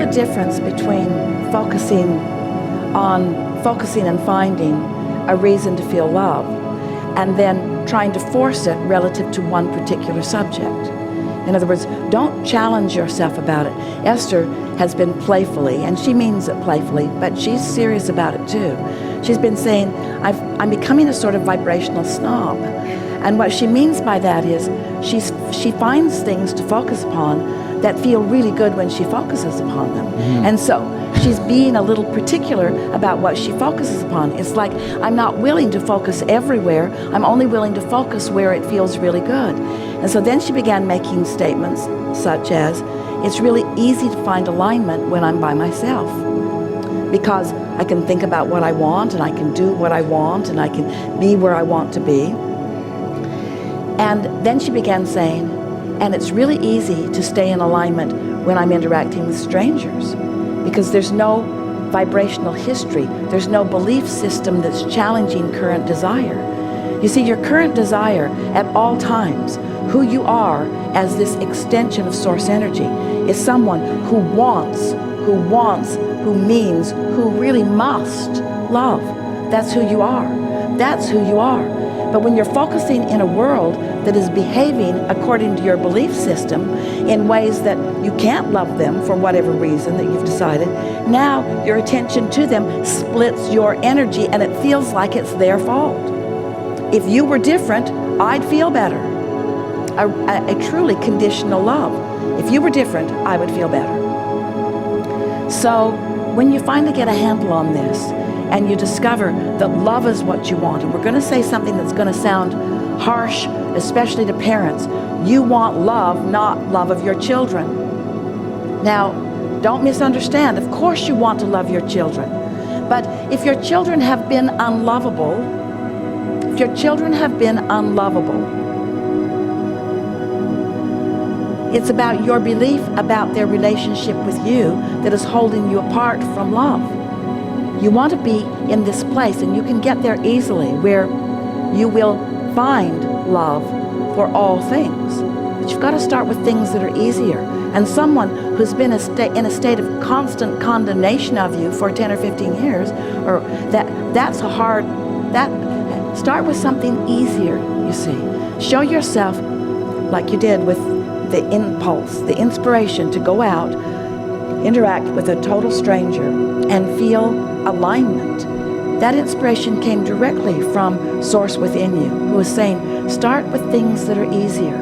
a difference between focusing and finding a reason to feel love and then trying to force it relative to one particular subject. In other words, don't challenge yourself about it. Esther has been playfully, and she means it playfully, but she's serious about it too. She's been saying, I'm becoming a sort of vibrational snob. And what she means by that is she finds things to focus upon that feel really good when she focuses upon them. And so she's being a little particular about what she focuses upon. It's like, I'm not willing to focus everywhere. I'm only willing to focus where it feels really good. And so then she began making statements such as, it's really easy to find alignment when I'm by myself, because I can think about what I want, and I can do what I want, and I can be where I want to be. And then she began saying, and it's really easy to stay in alignment when I'm interacting with strangers, because there's no vibrational history. There's no belief system that's challenging current desire. You see, your current desire at all times, who you are as this extension of source energy, is someone who wants, who means, who really must love. That's who you are. That's who you are. But when you're focusing in a world that is behaving according to your belief system in ways that you can't love them for whatever reason that you've decided, now your attention to them splits your energy, and it feels like it's their fault. If you were different, I'd feel better. A truly conditional love. If you were different, I would feel better. So when you finally get a handle on this, and you discover that love is what you want, and we're going to say something that's going to sound harsh, especially to parents. You want love, not love of your children. Now, don't misunderstand. Of course you want to love your children. But if your children have been unlovable, it's about your belief about their relationship with you that is holding you apart from love. You want to be in this place, and you can get there easily, where you will find love for all things. But you've got to start with things that are easier. And someone who's been in a state of constant condemnation of you for 10 or 15 years, or that's a hard, start with something easier, you see. Show yourself, like you did with the impulse, the inspiration to go out, interact with a total stranger, and feel alignment. That inspiration came directly from Source within you, who is saying, start with things that are easier.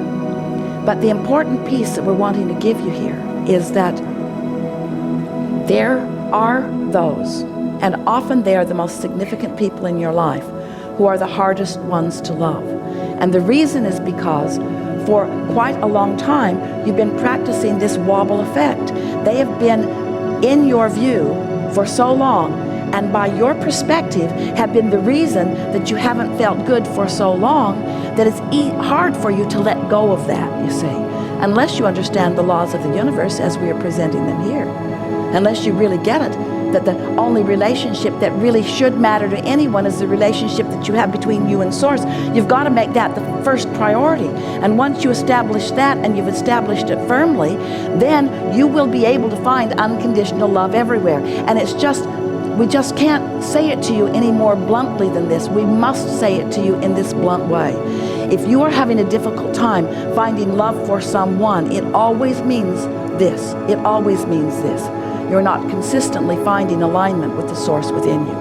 But the important piece that we're wanting to give you here is that there are those, and often they are the most significant people in your life, who are the hardest ones to love. And the reason is because for quite a long time, you've been practicing this wobble effect. They have been in your view for so long, and by your perspective have been the reason that you haven't felt good for so long, that it's hard for you to let go of that, you see, unless you understand the laws of the universe as we are presenting them here. Unless you really get it, that the only relationship that really should matter to anyone is the relationship that you have between you and Source. You've got to make that the first priority. And once you establish that, and you've established it firmly, then you will be able to find unconditional love everywhere. And it's just, we just can't say it to you any more bluntly than this. We must say it to you in this blunt way. If you are having a difficult time finding love for someone, it always means this. It always means this. You're not consistently finding alignment with the Source within you.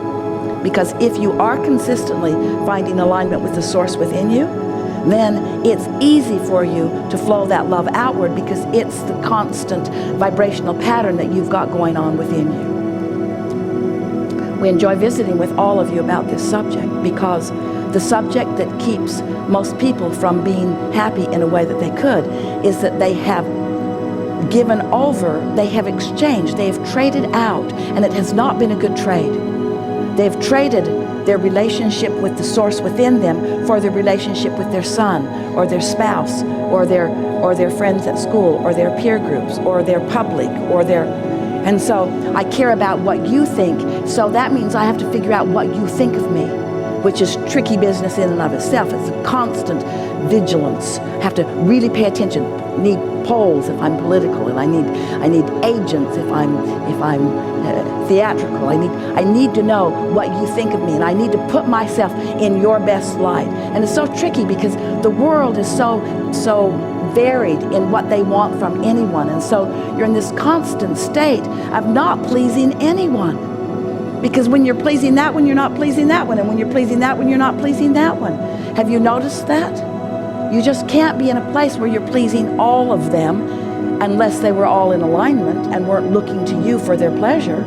Because if you are consistently finding alignment with the Source within you, then it's easy for you to flow that love outward, because it's the constant vibrational pattern that you've got going on within you. We enjoy visiting with all of you about this subject, because the subject that keeps most people from being happy in a way that they could is that they have given over, they have exchanged, they have traded out, and it has not been a good trade. They've traded their relationship with the Source within them for their relationship with their son, or their spouse, or their friends at school, or their peer groups, or their public, or their... And so I care about what you think, so that means I have to figure out what you think of me, which is tricky business in and of itself. It's a constant vigilance, have to really pay attention, need polls if I'm political, and I need agents if I'm theatrical. I need to know what you think of me, and I need to put myself in your best light. And it's so tricky because the world is so varied in what they want from anyone, and so you're in this constant state of not pleasing anyone. Because when you're pleasing that one, you're not pleasing that one, and when you're pleasing that one, you're not pleasing that one. Have you noticed that? You just can't be in a place where you're pleasing all of them unless they were all in alignment and weren't looking to you for their pleasure.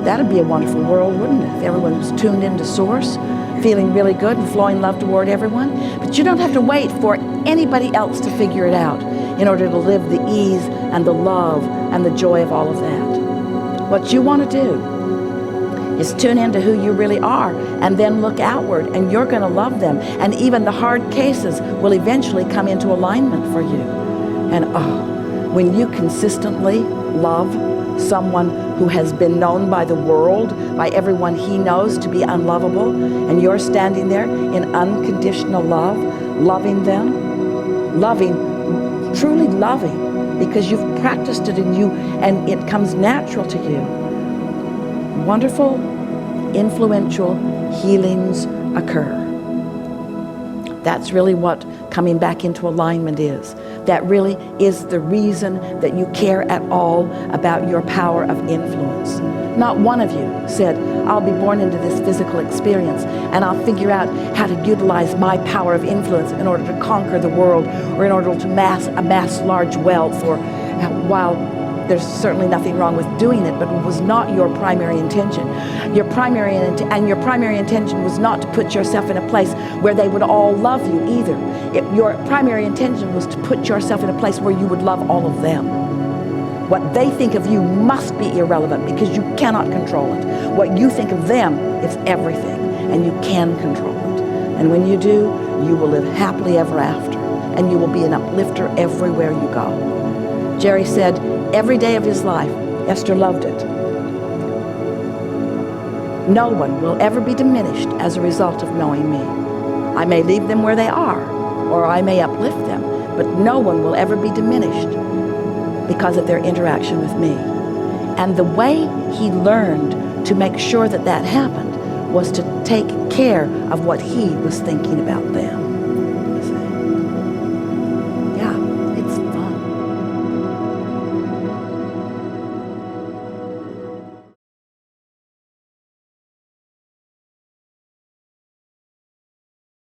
That'd be a wonderful world, wouldn't it? If everyone was tuned into Source, feeling really good and flowing love toward everyone. But you don't have to wait for anybody else to figure it out in order to live the ease and the love and the joy of all of that. What you want to do is tune into who you really are and then look outward, and you're going to love them. And even the hard cases will eventually come into alignment for you. And when you consistently love someone who has been known by the world, by everyone he knows to be unlovable, and you're standing there in unconditional love, loving them, truly loving, because you've practiced it in you and it comes natural to you. Wonderful, influential healings occur. That's really what coming back into alignment is. That really is the reason that you care at all about your power of influence. Not one of you said, I'll be born into this physical experience and I'll figure out how to utilize my power of influence in order to conquer the world or in order to amass large wealth, or while there's certainly nothing wrong with doing it, but it was not your primary intention. Your primary intention was not to put yourself in a place where they would all love you either. Your primary intention was to put yourself in a place where you would love all of them. What they think of you must be irrelevant because you cannot control it. What you think of them is everything, and you can control it. And when you do, you will live happily ever after, and you will be an uplifter everywhere you go. Jerry said, every day of his life, Esther loved it. No one will ever be diminished as a result of knowing me. I may leave them where they are, or I may uplift them, but no one will ever be diminished because of their interaction with me. And the way he learned to make sure that that happened was to take care of what he was thinking about them.